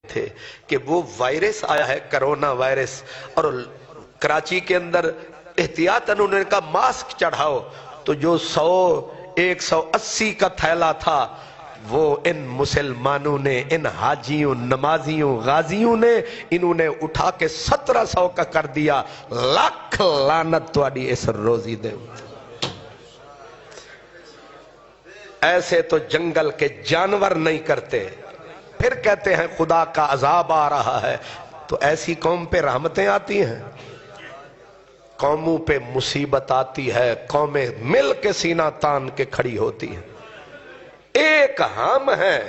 تھے کہ وہ وائرس آیا ہے، کرونا وائرس، اور کراچی کے اندر احتیاطاً انہوں نے کہا ماسک چڑھاؤ، تو جو 180 کا تھیلا تھا وہ ان مسلمانوں نے، ان حاجیوں، نمازیوں، غازیوں نے، انہوں نے اٹھا کے 1700 کا کر دیا۔ لاکھ لعنت تواڈی اس روزی دے۔ ایسے تو جنگل کے جانور نہیں کرتے، پھر کہتے ہیں خدا کا عذاب آ رہا ہے۔ تو ایسی قوم پہ رحمتیں آتی ہیں، قوموں پہ مصیبت آتی ہے، قومیں مل کے سینہ تان کے کھڑی ہوتی ہیں۔ ایک ہم ہیں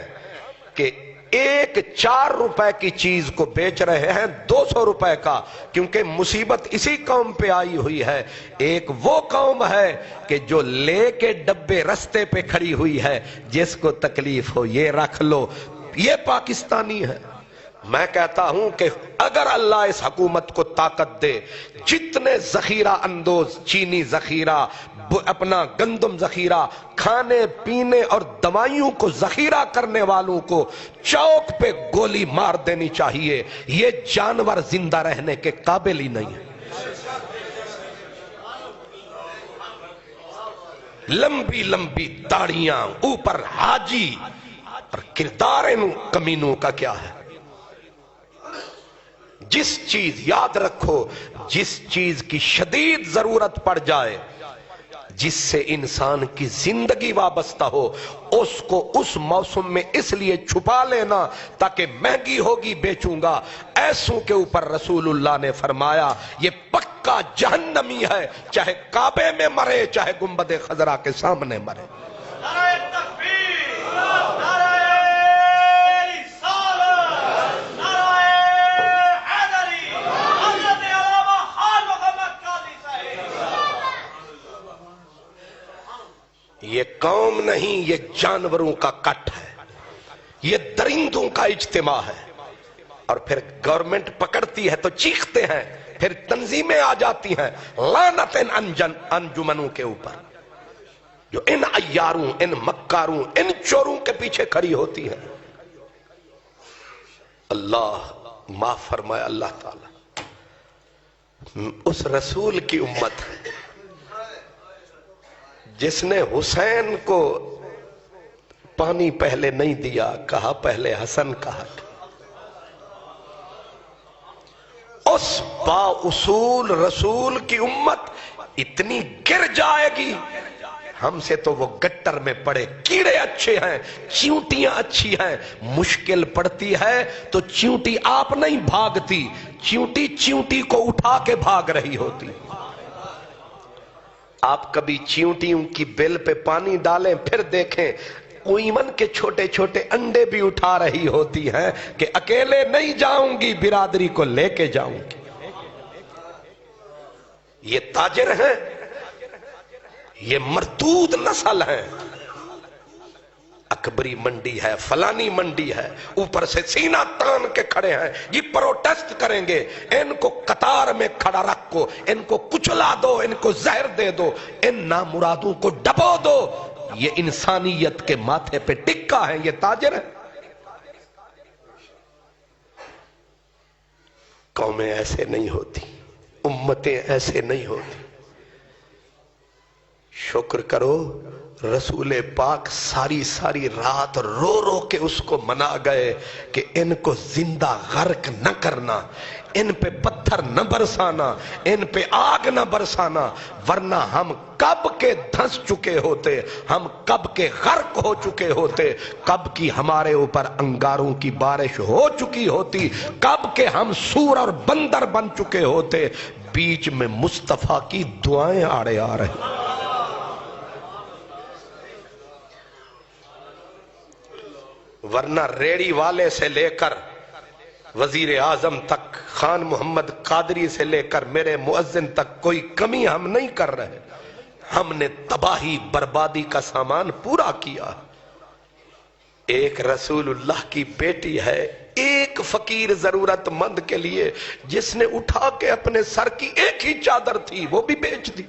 کہ 4 روپے کی چیز کو بیچ رہے ہیں 200 روپے کا، کیونکہ مصیبت اسی قوم پہ آئی ہوئی ہے۔ ایک وہ قوم ہے کہ جو لے کے ڈبے رستے پہ کھڑی ہوئی ہے، جس کو تکلیف ہو یہ رکھ لو۔ یہ پاکستانی ہے۔ میں کہتا ہوں کہ اگر اللہ اس حکومت کو طاقت دے، جتنے ذخیرہ اندوز، چینی ذخیرہ، اپنا گندم ذخیرہ، کھانے پینے اور دوائیوں کو ذخیرہ کرنے والوں کو چوک پہ گولی مار دینی چاہیے۔ یہ جانور زندہ رہنے کے قابل ہی نہیں ہے۔ لمبی لمبی داڑیاں، اوپر حاجی، اور کردار ان کمینوں کا کیا ہے؟ جس چیز، یاد رکھو، جس چیز کی شدید ضرورت پڑ جائے، جس سے انسان کی زندگی وابستہ ہو، اس کو اس موسم میں اس لیے چھپا لینا تاکہ مہنگی ہوگی بیچوں گا۔ ایسوں کے اوپر رسول اللہ نے فرمایا یہ پکا جہنمی ہے، چاہے کعبے میں مرے، چاہے گنبد خضرا کے سامنے مرے۔ نعرہ تکبیر، نعرہ یہ قوم نہیں، یہ جانوروں کا کٹ ہے، یہ درندوں کا اجتماع ہے۔ اور پھر گورنمنٹ پکڑتی ہے تو چیختے ہیں، پھر تنظیمیں آ جاتی ہیں لعنت انجمنوں کے اوپر، جو ان عیاروں، ان مکاروں، ان چوروں کے پیچھے کھڑی ہوتی ہیں۔ اللہ معاف فرمائے اللہ تعالی۔ اس رسول کی امت ہے جس نے حسین کو پانی پہلے نہیں دیا، کہا پہلے حسن کا حق۔ اس با اصول رسول کی امت اتنی گر جائے گی، ہم سے تو وہ گٹر میں پڑے کیڑے اچھے ہیں، چیونٹیاں اچھی ہیں۔ مشکل پڑتی ہے تو چیونٹی آپ نہیں بھاگتی، چیونٹی چیونٹی کو اٹھا کے بھاگ رہی ہوتی۔ آپ کبھی چیونٹیوں کی بل پہ پانی ڈالیں، پھر دیکھیں ایمن کے چھوٹے چھوٹے انڈے بھی اٹھا رہی ہوتی ہیں کہ اکیلے نہیں جاؤں گی، برادری کو لے کے جاؤں گی۔ یہ تاجر ہیں، یہ مردود نسل ہیں۔ اکبری منڈی ہے، فلانی منڈی ہے، اوپر سے سینہ تان کے کھڑے ہیں، یہ پروٹیسٹ کریں گے۔ ان کو قطار میں کھڑا رکھو، ان کو کچلا دو، ان کو زہر دے دو، ان نامرادوں کو ڈبو دو۔ یہ انسانیت کے ماتھے پہ ٹکا ہے، یہ تاجر ہے۔ قومیں ایسے نہیں ہوتی، امتیں ایسے نہیں ہوتی۔ شکر کرو رسول پاک ساری رات رو رو کے اس کو منا گئے کہ ان کو زندہ غرق نہ کرنا، ان پہ پتھر نہ برسانا، ان پہ آگ نہ برسانا، ورنہ ہم کب کے دھنس چکے ہوتے، ہم کب کے غرق ہو چکے ہوتے، کب کی ہمارے اوپر انگاروں کی بارش ہو چکی ہوتی، کب کے ہم سور اور بندر بن چکے ہوتے۔ بیچ میں مصطفیٰ کی دعائیں آڑے آ رہی۔ ورنہ ریڑی والے سے لے کر وزیر اعظم تک، خان محمد قادری سے لے کر میرے مؤذن تک کوئی کمی ہم نہیں کر رہے۔ ہم نے تباہی بربادی کا سامان پورا کیا۔ ایک رسول اللہ کی بیٹی ہے، ایک فقیر ضرورت مند کے لیے جس نے اٹھا کے اپنے سر کی ایک ہی چادر تھی وہ بھی بیچ دی۔